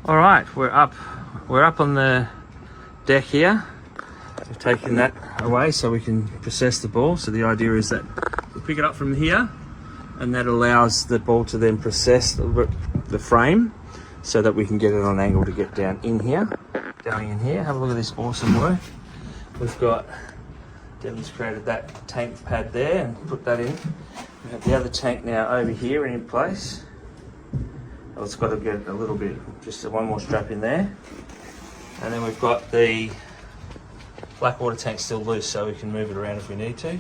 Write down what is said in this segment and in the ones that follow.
All right, we're up on the deck here. We've taken that away so we can process the ball. So the idea is that we pick it up from here, and that allows the ball to then process the frame so that we can get it on an angle to get down in here. Have a look at this awesome work. We've got demonstrated that tank pad there and put that in. We have the other tank now over here and in place. Well, it's got to get a little bit, just one more strap in there. And then we've got the black water tank still loose, so we can move it around if we need to.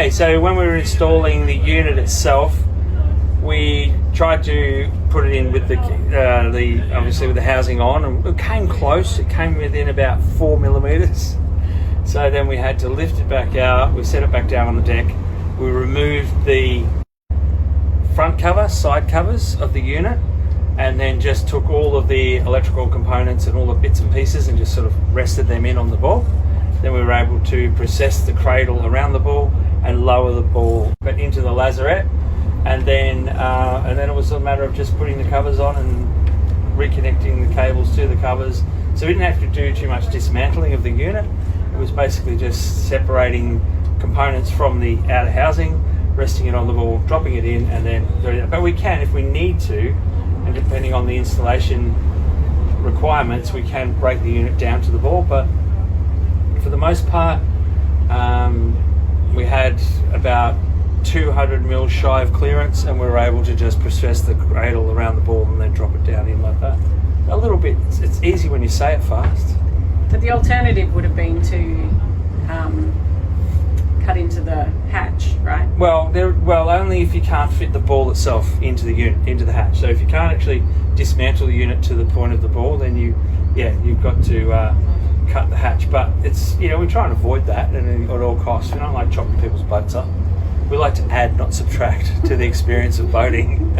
Okay, so when we were installing the unit itself, we tried to put it in with the obviously with the housing on, and it came close. It came within about 4 millimeters. So then we had to lift it back out. We set it back down on the deck. We removed the front cover, side covers of the unit, and then just took all of the electrical components and all the bits and pieces and just sort of rested them in on the ball. Then we were able to process the cradle around the ball and lower the ball into the lazarette, and then it was a matter of just putting the covers on and reconnecting the cables to the covers. So we didn't have to do too much dismantling of the unit. It was basically just separating components from the outer housing, resting it on the ball, dropping it in, and then. But we can, if we need to, and depending on the installation requirements, we can break the unit down to the ball. But for the most part, we had about 200 mils shy of clearance, and we were able to just process the cradle around the ball and then drop it down in like that. A little bit. It's easy when you say it fast. But the alternative would have been to cut into the hatch, right? Well, only if you can't fit the ball itself into the unit, into the hatch. So if you can't actually dismantle the unit to the point of the ball, then you've got to cut the hatch. But it's, we try and avoid that at all costs. We don't like chopping people's boats up. We like to add, not subtract, to the experience of boating.